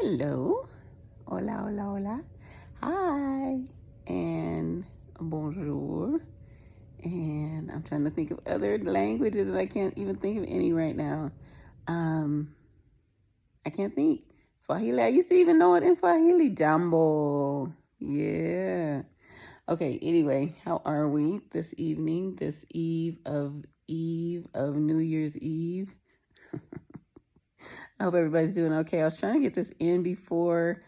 Hello. Hola, hola, hola. Hi. And bonjour. And I'm trying to think of other languages and I can't even think of any right now. I can't think. Swahili. I used to even know it in Swahili. Jambo. Yeah. Okay, anyway, how are we this evening, this eve of New Year's Eve? I hope everybody's doing okay. I was trying to get this in before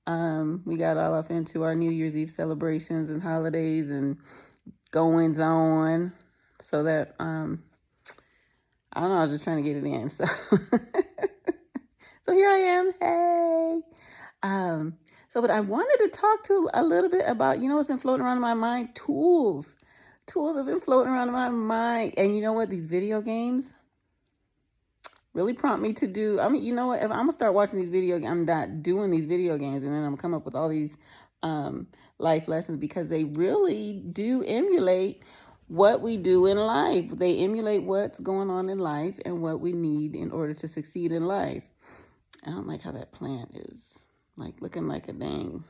we got all off into our New Year's Eve celebrations and holidays and goings on, so that I don't know. I was just trying to get it in. So, so here I am. Hey. But I wanted to talk to a little bit about, what's been floating around in my mind. Tools have been floating around in my mind, and you know what? These video games really prompt me to do. I mean, you know what? If I'm gonna start watching these I'm not doing these video games, and then I'm gonna come up with all these life lessons, because they really do emulate what we do in life. They emulate what's going on in life and what we need in order to succeed in life. I don't like how that plant is like looking like a dang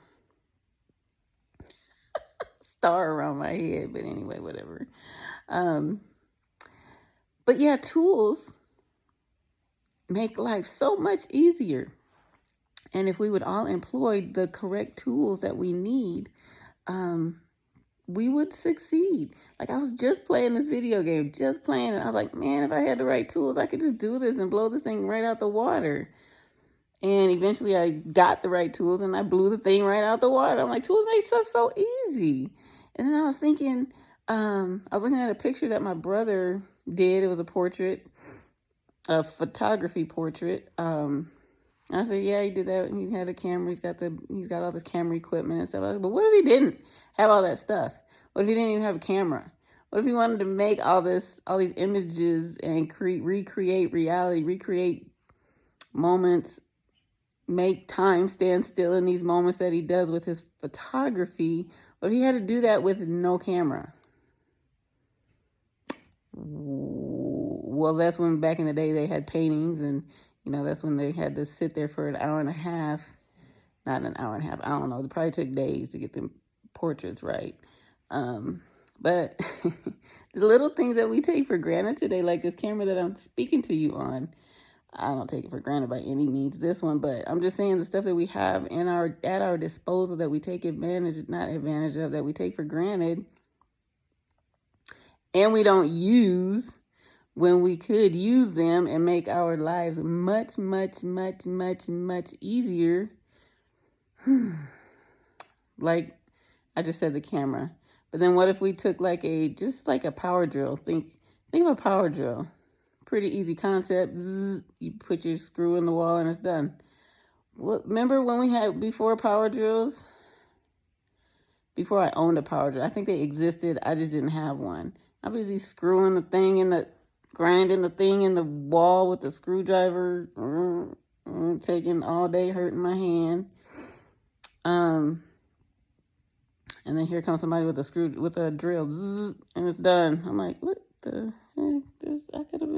star around my head, but anyway, whatever. But yeah, tools make life so much easier. And if we would all employ the correct tools that we need, we would succeed. Like, I was just playing this video game, and I was like, man, if I had the right tools, I could just do this and blow this thing right out the water. And eventually I got the right tools and I blew the thing right out the water. I'm like, tools make stuff so easy. And then I was thinking, I was looking at a picture that my brother did. It was a portrait, a photography portrait. I said, yeah, he did that. He had a camera. He's got all this camera equipment and stuff. I said, but what if he didn't have all that stuff? What if he didn't even have a camera? What if he wanted to make all these images and recreate reality, recreate moments, make time stand still in these moments that he does with his photography? But he had to do that with no camera. Well, that's when back in the day they had paintings, and that's when they had to sit there for an hour and a half. Not an hour and a half. I don't know. It probably took days to get them portraits right. But the little things that we take for granted today, like this camera that I'm speaking to you on, I don't take it for granted by any means, this one, but I'm just saying the stuff that we have at our disposal that we take not advantage of, that we take for granted and we don't use when we could use them and make our lives much, much, much, much, much easier. Like I just said, the camera. But then what if we took just like a power drill? Think of a power drill. Pretty easy concept. Zzz, you put your screw in the wall and it's done. Remember when we had before power drills? Before I owned a power drill, I think they existed. I just didn't have one. I'm busy screwing the thing grinding the thing in the wall with the screwdriver, taking all day, hurting my hand. And then here comes somebody with a drill, zzz, and it's done. I'm like, what the heck? I could have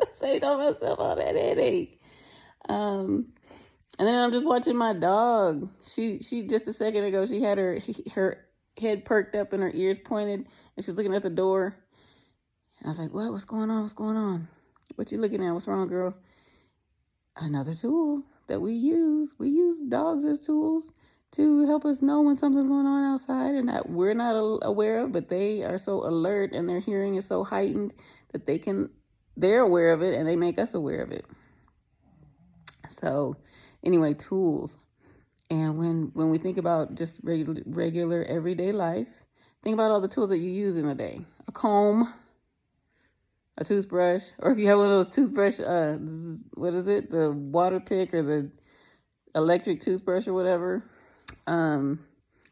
saved on myself all that headache. And then I'm just watching my dog. She just a second ago, she had her head perked up and her ears pointed, and she's looking at the door. And I was like, what's going on? What's going on? What you looking at? What's wrong, girl? Another tool that we use. We use dogs as tools to help us know when something's going on outside and that we're not aware of, but they are so alert and their hearing is so heightened that they're aware of it and they make us aware of it. So anyway, tools. And when we think about just regular everyday life, think about all the tools that you use in a day. A comb, a toothbrush, or if you have one of those toothbrush, what is it? The water pick or the electric toothbrush or whatever.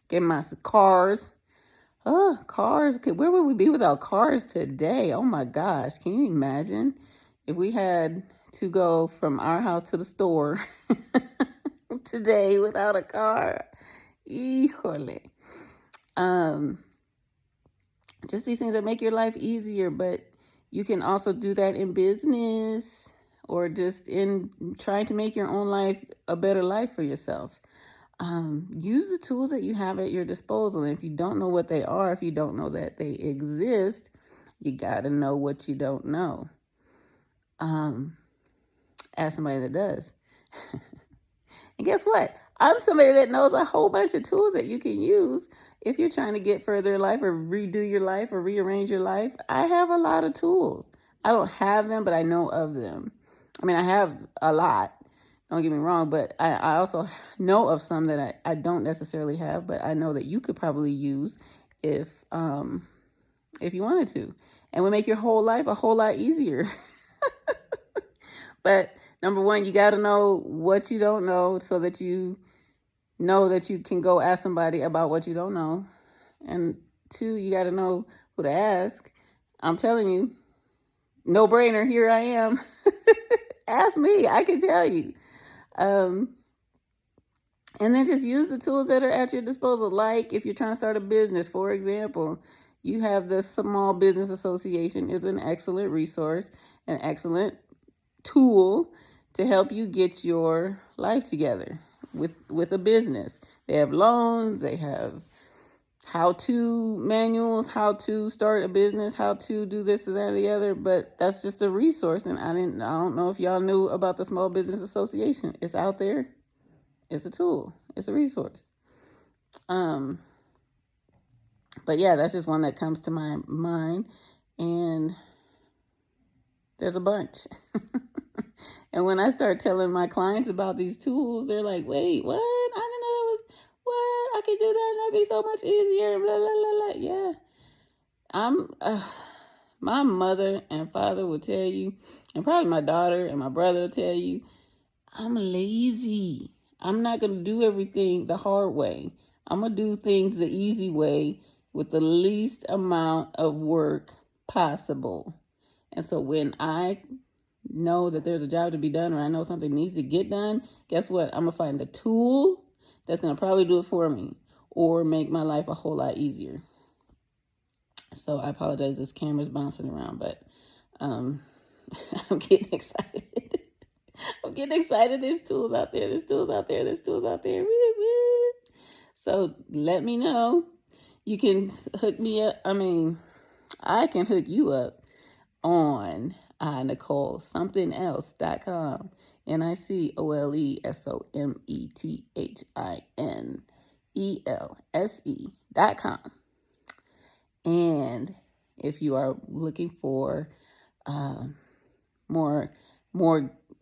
Get my cars. Cars. Where would we be without cars today? Oh my gosh. Can you imagine if we had to go from our house to the store today without a car? Híjole. Just these things that make your life easier, but you can also do that in business. or just in trying to make your own life a better life for yourself. Use the tools that you have at your disposal. And if you don't know what they are, if you don't know that they exist, you got to know what you don't know. Ask somebody that does. And guess what? I'm somebody that knows a whole bunch of tools that you can use if you're trying to get further in life or redo your life or rearrange your life. I have a lot of tools. I don't have them, but I know of them. I mean, I have a lot. Don't get me wrong, but I also know of some that I don't necessarily have, but I know that you could probably use if you wanted to, and would make your whole life a whole lot easier. But number one, you got to know what you don't know so that you know that you can go ask somebody about what you don't know. And two, you got to know who to ask. I'm telling you, no brainer. Here I am. Ask me. I can tell you. And then just use the tools that are at your disposal. Like if you're trying to start a business, for example, you have the Small Business Association. Is an excellent resource, an excellent tool to help you get your life together with a business. They have loans, they have how-to manuals, how to start a business, how to do this and that and the other, but that's just a resource. And I don't know if y'all knew about the Small Business Association. It's out there. It's a tool. It's a resource. But yeah, that's just one that comes to my mind, and there's a bunch. And when I start telling my clients about these tools, they're like, wait, what? I didn't know that was, what? I could do that and that'd be so much easier, blah, blah, blah, blah. Yeah. My mother and father will tell you, and probably my daughter and my brother will tell you, I'm lazy. I'm not going to do everything the hard way. I'm going to do things the easy way with the least amount of work possible. And so when I know that there's a job to be done, or I know something needs to get done, guess what? I'm going to find the tool that's going to probably do it for me or make my life a whole lot easier. So I apologize, this camera's bouncing around, but I'm getting excited. I'm getting excited. There's tools out there. There's tools out there. There's tools out there. Woo, woo. So let me know. You can hook me up. I mean, I can hook you up on NicoleSomethingElse.com. NicoleSomethingElse.com. And if you are looking for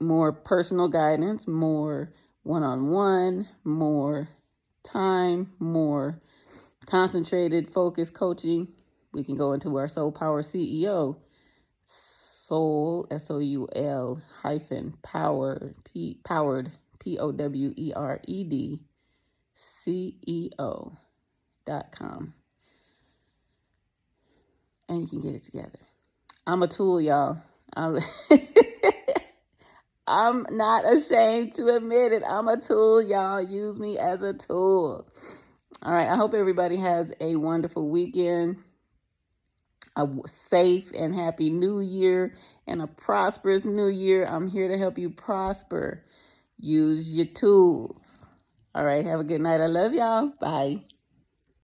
more personal guidance, more one-on-one, more time, more concentrated, focused coaching, we can go into our Soul Power CEO, Soul, SOUL -powered, powered, POWERED, CEO.com. And you can get it together. I'm a tool, y'all. I'm not ashamed to admit it. I'm a tool, y'all. Use me as a tool. All right. I hope everybody has a wonderful weekend, a safe and happy new year, and a prosperous new year. I'm here to help you prosper. Use your tools. All right. Have a good night. I love y'all. Bye.